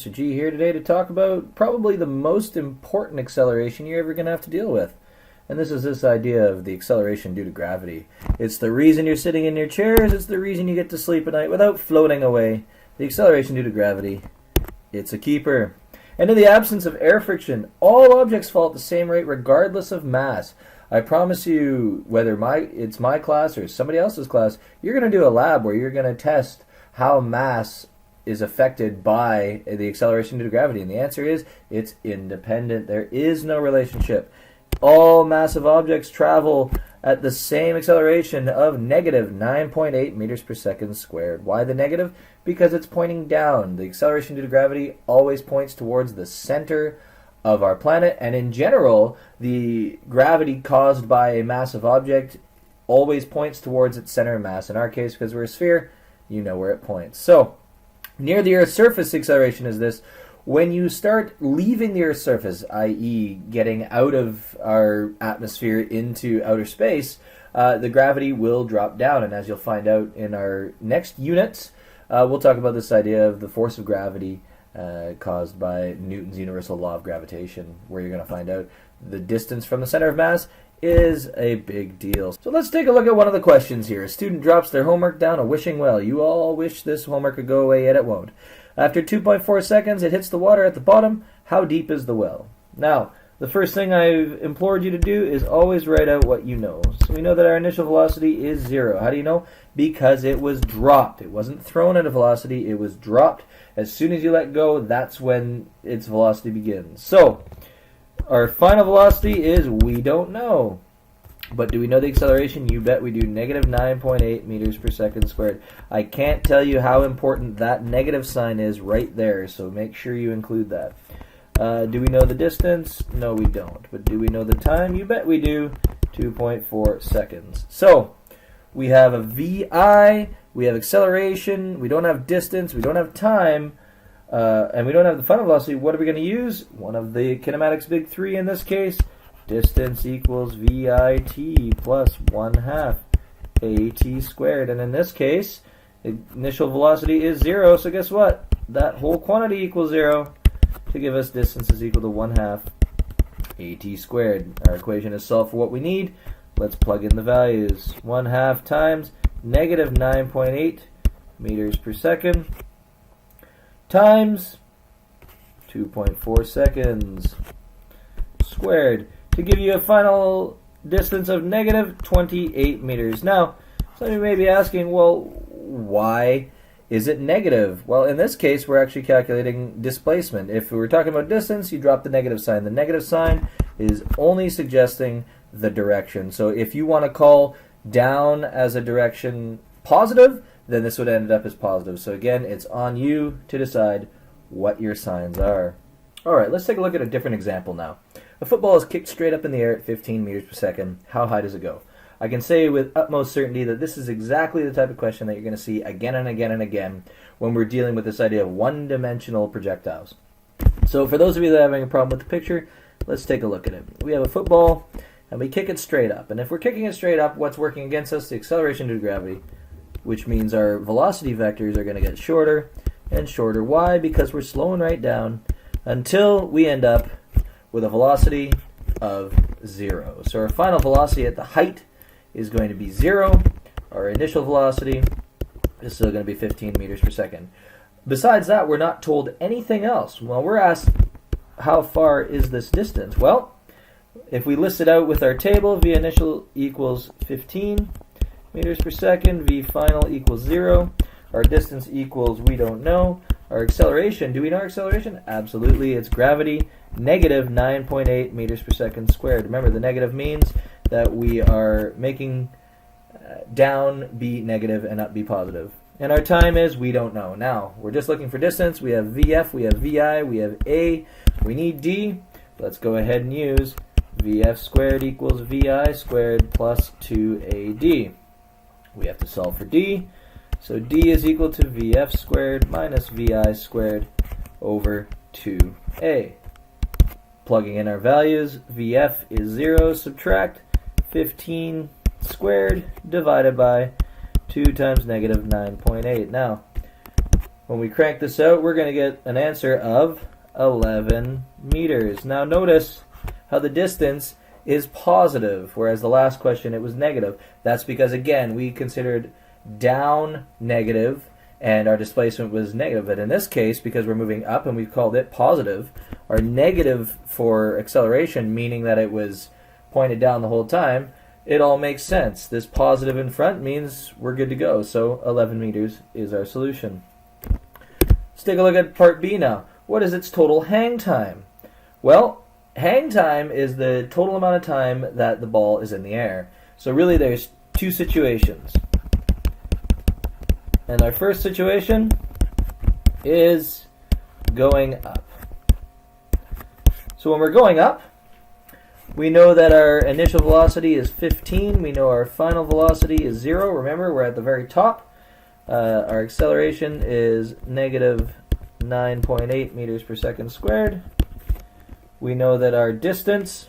Mr. G here today to talk about probably the most important acceleration you're ever going to have to deal with. And this is this idea of the acceleration due to gravity. It's the reason you're sitting in your chairs, it's the reason you get to sleep at night without floating away. The acceleration due to gravity, it's a keeper. And in the absence of air friction, all objects fall at the same rate regardless of mass. I promise you, whether it's my class or somebody else's class, you're going to do a lab where you're going to test how mass is affected by the acceleration due to gravity. And the answer is, it's independent. There is no relationship. All massive objects travel at the same acceleration of negative 9.8 meters per second squared. Why the negative? Because it's pointing down. The acceleration due to gravity always points towards the center of our planet, and in general, the gravity caused by a massive object always points towards its center of mass. In our case, because we're a sphere, you know where it points. So, near the Earth's surface, the acceleration is this. When you start leaving the Earth's surface, i.e. getting out of our atmosphere into outer space, the gravity will drop down. And as you'll find out in our next units, we'll talk about this idea of the force of gravity caused by Newton's universal law of gravitation, where you're going to find out the distance from the center of mass is a big deal. So let's take a look at one of the questions here. A student drops their homework down a wishing well. You all wish this homework could go away, yet it won't. After 2.4 seconds, it hits the water at the bottom. How deep is the well? Now, the first thing I've implored you to do is always write out what you know. So we know that our initial velocity is 0. How do you know? Because it was dropped. It wasn't thrown at a velocity, it was dropped. As soon as you let go, that's when its velocity begins. So, our final velocity is we don't know. But do we know the acceleration? You bet we do. Negative 9.8 meters per second squared. I can't tell you how important that negative sign is right there, so make sure you include that. Do we know the distance? No, we don't. But do we know the time? You bet we do. 2.4 seconds. So, we have a VI, we have acceleration, we don't have distance, we don't have time, and we don't have the final velocity. What are we going to use? One of the kinematics big three in this case. Distance equals VIT plus 1/2 AT squared. And in this case, initial velocity is 0, so guess what? That whole quantity equals 0 to give us distance is equal to 1/2 AT squared. Our equation is solved for what we need. Let's plug in the values. 1/2 times negative 9.8 meters per second times 2.4 seconds squared, to give you a final distance of negative 28 meters. Now, some of you may be asking, well, why is it negative? Well, in this case, we're actually calculating displacement. If we were talking about distance, you drop the negative sign. The negative sign is only suggesting the direction. So if you want to call down as a direction positive, then this would end up as positive. So again, it's on you to decide what your signs are. All right, let's take a look at a different example now. A football is kicked straight up in the air at 15 meters per second. How high does it go? I can say with utmost certainty that this is exactly the type of question that you're going to see again and again and again when we're dealing with this idea of one-dimensional projectiles. So for those of you that are having a problem with the picture, let's take a look at it. We have a football, and we kick it straight up. And if we're kicking it straight up, what's working against us? The acceleration due to gravity, which means our velocity vectors are going to get shorter and shorter. Why? Because we're slowing right down until we end up with a velocity of 0. So our final velocity at the height is going to be 0. Our initial velocity is still going to be 15 meters per second. Besides that, we're not told anything else. Well, we're asked, how far is this distance? Well, if we list it out with our table, V initial equals 15 meters per second, V final equals 0. Our distance equals we don't know. Our acceleration, do we know our acceleration? Absolutely, it's gravity, negative 9.8 meters per second squared. Remember, the negative means that we are making down be negative and up be positive. And our time is we don't know. Now, we're just looking for distance. We have VF, we have VI, we have A, we need D. Let's go ahead and use VF squared equals VI squared plus 2AD. We have to solve for D. So D is equal to VF squared minus VI squared over 2A. Plugging in our values, VF is 0, subtract 15 squared divided by 2 times negative 9.8. Now, When we crank this out, we're going to get an answer of 11 meters. Now notice how the distance is positive, whereas the last question it was negative. That's because, again, we considered down negative and our displacement was negative. But in this case, because we're moving up and we've called it positive, our negative for acceleration, meaning that it was pointed down the whole time, it all makes sense. This positive in front means we're good to go. So 11 meters is our solution. Let's take a look at part B now. What is its total hang time? Well, hang time is the total amount of time that the ball is in the air. So really there's two situations. And our first situation is going up. So when we're going up, we know that our initial velocity is 15. We know our final velocity is 0. Remember, we're at the very top. Our acceleration is negative 9.8 meters per second squared. We know that our distance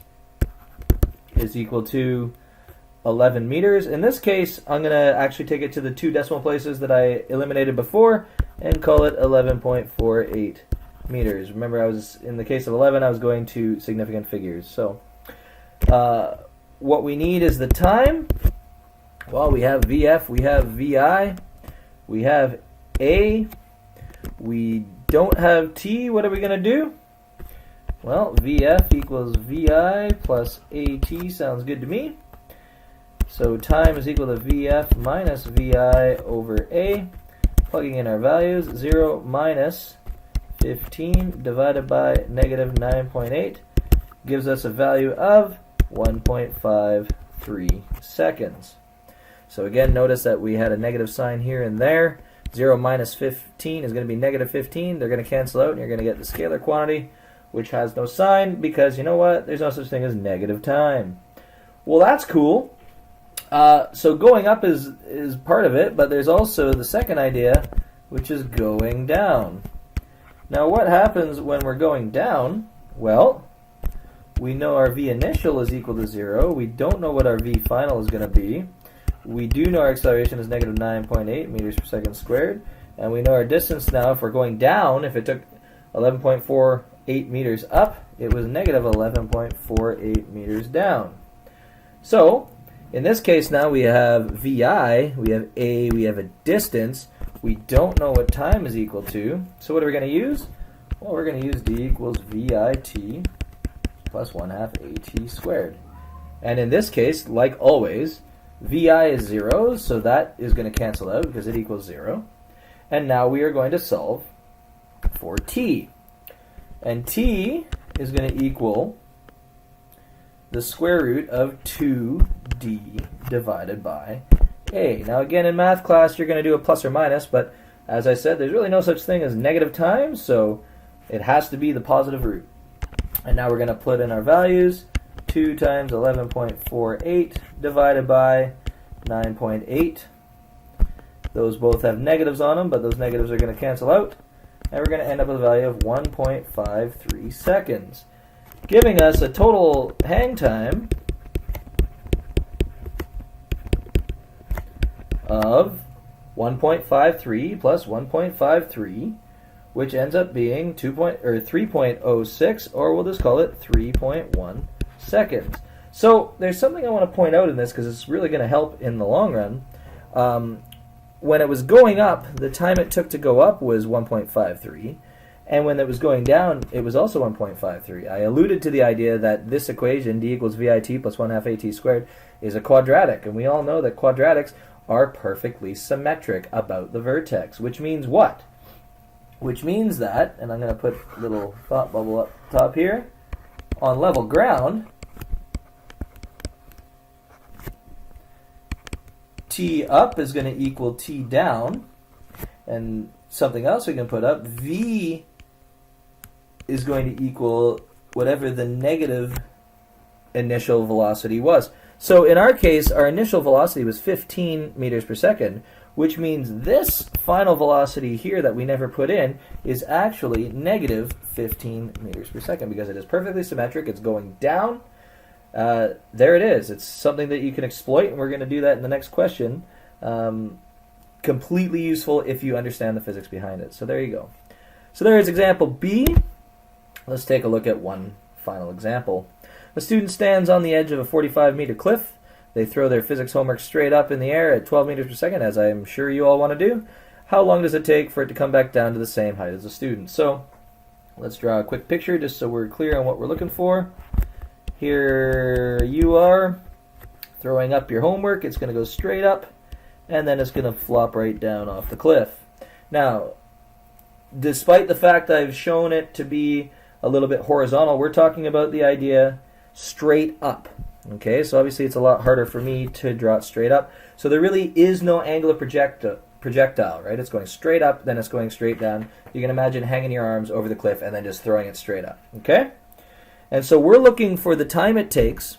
is equal to 11 meters. In this case, I'm going to actually take it to the 2 decimal places that I eliminated before and call it 11.48 meters. Remember, I was in the case of 11, I was going to significant figures. So what we need is the time. Well, we have VF, we have VI, we have A, we don't have T. What are we going to do? Well, VF equals VI plus AT sounds good to me. So time is equal to VF minus VI over A. Plugging in our values, 0 minus 15 divided by negative 9.8 gives us a value of 1.53 seconds. So again, notice that we had a negative sign here and there. 0 minus 15 is going to be negative 15. They're going to cancel out, and you're going to get the scalar quantity, which has no sign because, you know what, there's no such thing as negative time. Well, that's cool. So going up is part of it, but there's also the second idea, which is going down. Now what happens when we're going down? Well, we know our V initial is equal to 0. We don't know what our V final is going to be. We do know our acceleration is negative 9.8 meters per second squared, and we know our distance now. If we're going down, if it took 11.48 meters up, it was negative 11.48 meters down. So in this case now we have VI, we have A, we have a distance. We don't know what time is equal to. So what are we going to use? Well, we're going to use D equals VIT plus 1/2 AT squared. And in this case, like always, VI is 0, so that is going to cancel out because it equals 0. And now we are going to solve for T. And T is going to equal the square root of 2D divided by A. Now again, in math class, you're going to do a plus or minus, but as I said, there's really no such thing as negative time, so it has to be the positive root. And now we're going to put in our values. 2 times 11.48 divided by 9.8. Those both have negatives on them, but those negatives are going to cancel out. And we're going to end up with a value of 1.53 seconds, giving us a total hang time of 1.53 plus 1.53, which ends up being 3.06, or we'll just call it 3.1 seconds. So there's something I want to point out in this because it's really going to help in the long run. When it was going up, the time it took to go up was 1.53, and when it was going down, it was also 1.53. I alluded to the idea that this equation, D equals VIT plus 1/2 AT squared, is a quadratic, and we all know that quadratics are perfectly symmetric about the vertex, which means what? Which means that, and I'm going to put a little thought bubble up top here, on level ground, T up is going to equal T down, and something else we can put up, V is going to equal whatever the negative initial velocity was. So in our case, our initial velocity was 15 meters per second, which means this final velocity here that we never put in is actually negative 15 meters per second because it is perfectly symmetric. It's going down. There it is. It's something that you can exploit, and we're going to do that in the next question. completely useful if you understand the physics behind it. So there you go. So there is example B. Let's take a look at one final example. A student stands on the edge of a 45-meter cliff. They throw their physics homework straight up in the air at 12 meters per second, as I'm sure you all want to do. How long does it take for it to come back down to the same height as the student? So let's draw a quick picture just so we're clear on what we're looking for. Here you are throwing up your homework. It's going to go straight up, and then it's going to flop right down off the cliff. Now, despite the fact I've shown it to be a little bit horizontal, we're talking about the idea straight up. Okay, so obviously it's a lot harder for me to draw it straight up. So there really is no angle of projectile, right? It's going straight up, then it's going straight down. You can imagine hanging your arms over the cliff and then just throwing it straight up. Okay? And so we're looking for the time it takes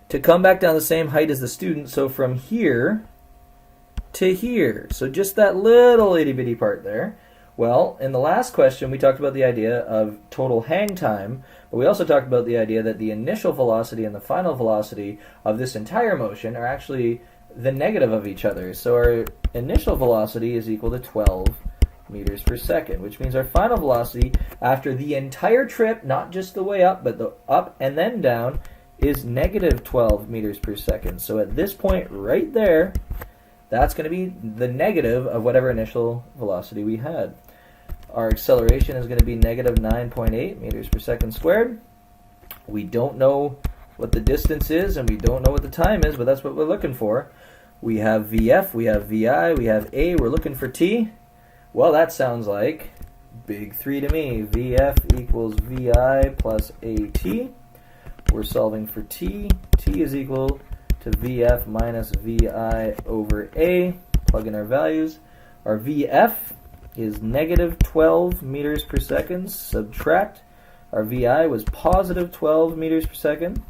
to come back down the same height as the student. So from here to here. So just that little itty bitty part there. Well, in the last question, we talked about the idea of total hang time, but we also talked about the idea that the initial velocity and the final velocity of this entire motion are actually the negative of each other. So our initial velocity is equal to 12 meters per second, which means our final velocity after the entire trip, not just the way up, but the up and then down, is negative 12 meters per second. So at this point right there, that's going to be the negative of whatever initial velocity we had. Our acceleration is going to be negative 9.8 meters per second squared. We don't know what the distance is, and we don't know what the time is, but that's what we're looking for. We have VF, we have VI, we have A, we're looking for T. Well, that sounds like big 3 to me. VF equals VI plus AT. We're solving for T. T is equal to VF minus VI over A. Plug in our values. Our VF is negative 12 meters per second. Subtract. Our VI was positive 12 meters per second.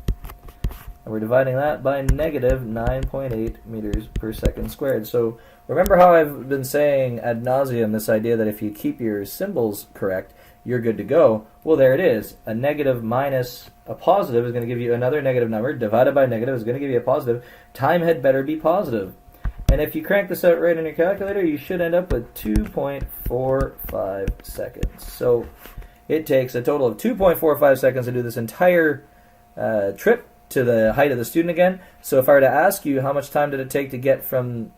And we're dividing that by negative 9.8 meters per second squared. So remember how I've been saying ad nauseum this idea that if you keep your symbols correct, you're good to go. Well, there it is. A negative minus a positive is going to give you another negative number. Divided by negative is going to give you a positive. Time had better be positive. And if you crank this out right on your calculator, you should end up with 2.45 seconds. So it takes a total of 2.45 seconds to do this entire trip to the height of the student again. So if I were to ask you how much time did it take to get from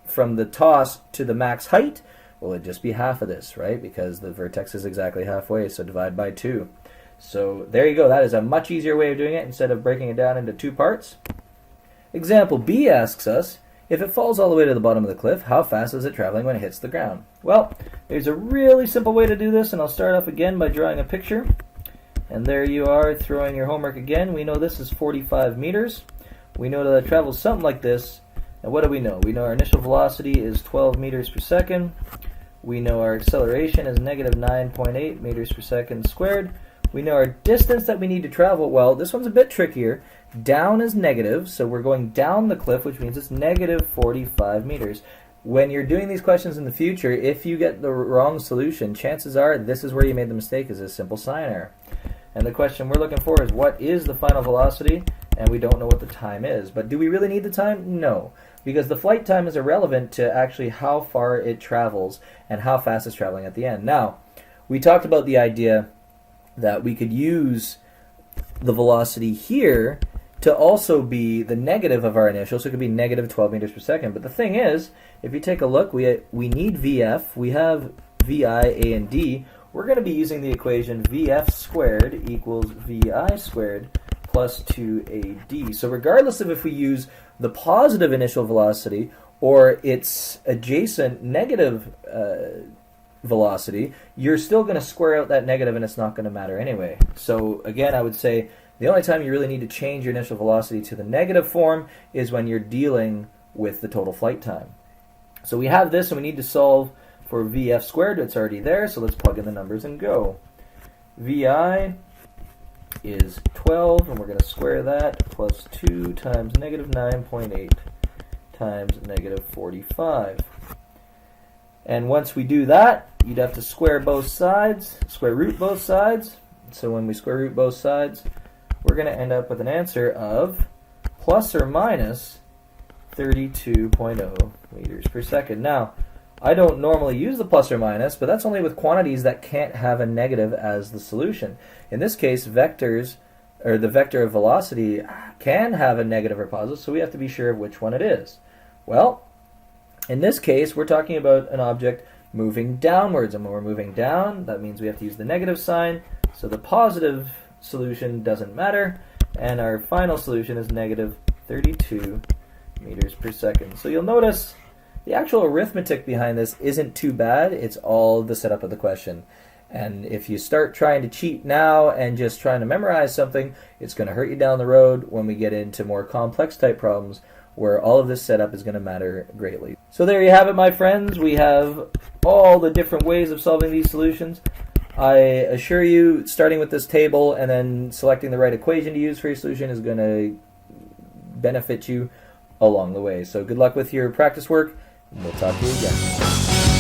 the toss to the max height, well, it'd just be half of this, right? Because the vertex is exactly halfway, so divide by 2. So there you go. That is a much easier way of doing it instead of breaking it down into 2 parts. Example B asks us, if it falls all the way to the bottom of the cliff, how fast is it traveling when it hits the ground? Well, there's a really simple way to do this, and I'll start off again by drawing a picture. And there you are, throwing your homework again. We know this is 45 meters. We know that it travels something like this. And what do we know? We know our initial velocity is 12 meters per second. We know our acceleration is negative 9.8 meters per second squared. We know our distance that we need to travel. Well, this one's a bit trickier. Down is negative, so we're going down the cliff, which means it's negative 45 meters. When you're doing these questions in the future, if you get the wrong solution, chances are this is where you made the mistake, is a simple sign error. And the question we're looking for is, what is the final velocity? And we don't know what the time is. But do we really need the time? No. Because the flight time is irrelevant to actually how far it travels and how fast it's traveling at the end. Now, we talked about the idea that we could use the velocity here to also be the negative of our initial, so it could be negative 12 meters per second. But the thing is, if you take a look, we need VF, we have VI, A, and D. We're going to be using the equation VF squared equals VI squared plus 2AD. So regardless of if we use the positive initial velocity or its adjacent negative velocity, you're still going to square out that negative and it's not going to matter anyway. So again, I would say the only time you really need to change your initial velocity to the negative form is when you're dealing with the total flight time. So we have this and we need to solve for VF squared. It's already there, so let's plug in the numbers and go. VI is 12, and we're going to square that, plus 2 times negative 9.8 times negative 45. And once we do that, you'd have to square both sides, square root both sides. So when we square root both sides, we're going to end up with an answer of plus or minus 32.0 meters per second. Now, I don't normally use the plus or minus, but that's only with quantities that can't have a negative as the solution. In this case, vectors, or the vector of velocity, can have a negative or positive, so we have to be sure of which one it is. Well, in this case, we're talking about an object moving downwards, and when we're moving down, that means we have to use the negative sign, so the positive solution doesn't matter, and our final solution is negative 32 meters per second. So you'll notice the actual arithmetic behind this isn't too bad. It's all the setup of the question. And if you start trying to cheat now and just trying to memorize something, it's going to hurt you down the road when we get into more complex type problems where all of this setup is going to matter greatly. So there you have it, my friends. We have all the different ways of solving these solutions. I assure you, starting with this table and then selecting the right equation to use for your solution is going to benefit you along the way. So good luck with your practice work, and we'll talk to you again.